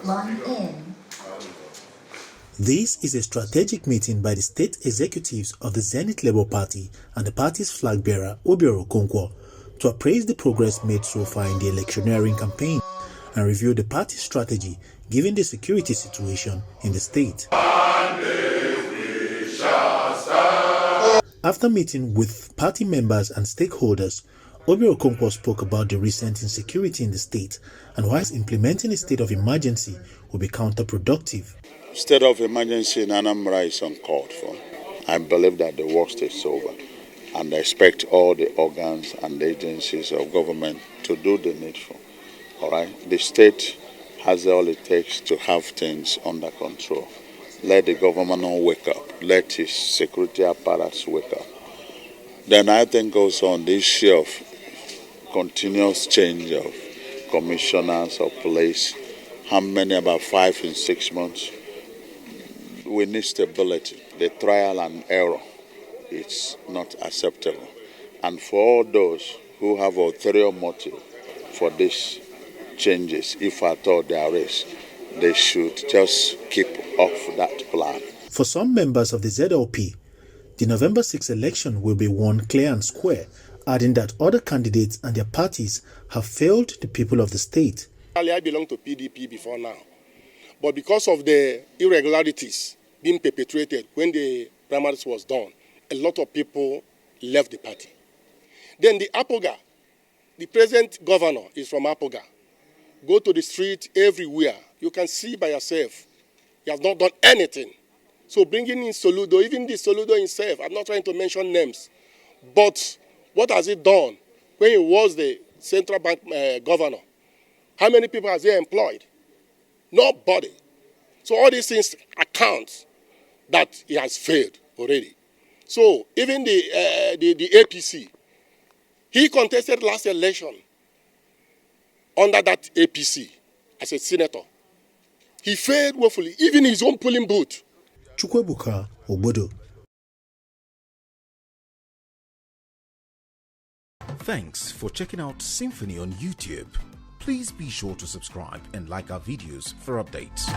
Line in. This is a strategic meeting by the state executives of the Zenith Labour Party and the party's flag bearer, Obiora Okonkwo, to appraise the progress made so far in the electioneering campaign and review the party's strategy given the security situation in the state. After meeting with party members and stakeholders, Obiora Okonkwo spoke about the recent insecurity in the state and why implementing a state of emergency will be counterproductive. State of emergency in Anambra is uncalled for. I believe that the worst is over, and I expect all the organs and agencies of government to do the needful. All right, the state has all it takes to have things under control. Let the government wake up. Let his security apparatus wake up. Then I think also on the issue of continuous change of commissioners of police, how many, about 5 in 6 months. We need stability. The trial and error is not acceptable. And for all those who have ulterior motive for these changes, if at all there is, they should just keep off that plan. For some members of the ZLP, the November 6 election will be won clear and square, adding that other candidates and their parties have failed the people of the state. I belonged to PDP before now, but because of the irregularities being perpetrated when the primaries was done, a lot of people left the party. Then the Apoga, the present governor is from Apoga. Go to the street everywhere. You can see by yourself. He has not done anything. So bringing in Soludo, even the Soludo himself, I'm not trying to mention names, but what has he done when he was the central bank governor? How many people has he employed? Nobody. So all these things account that he has failed already. So even the APC, he contested last election under that APC as a senator. He failed woefully, even his own polling booth. Abubakar Malami. Thanks for checking out SYMFONI on YouTube. Please be sure to subscribe and like our videos for updates.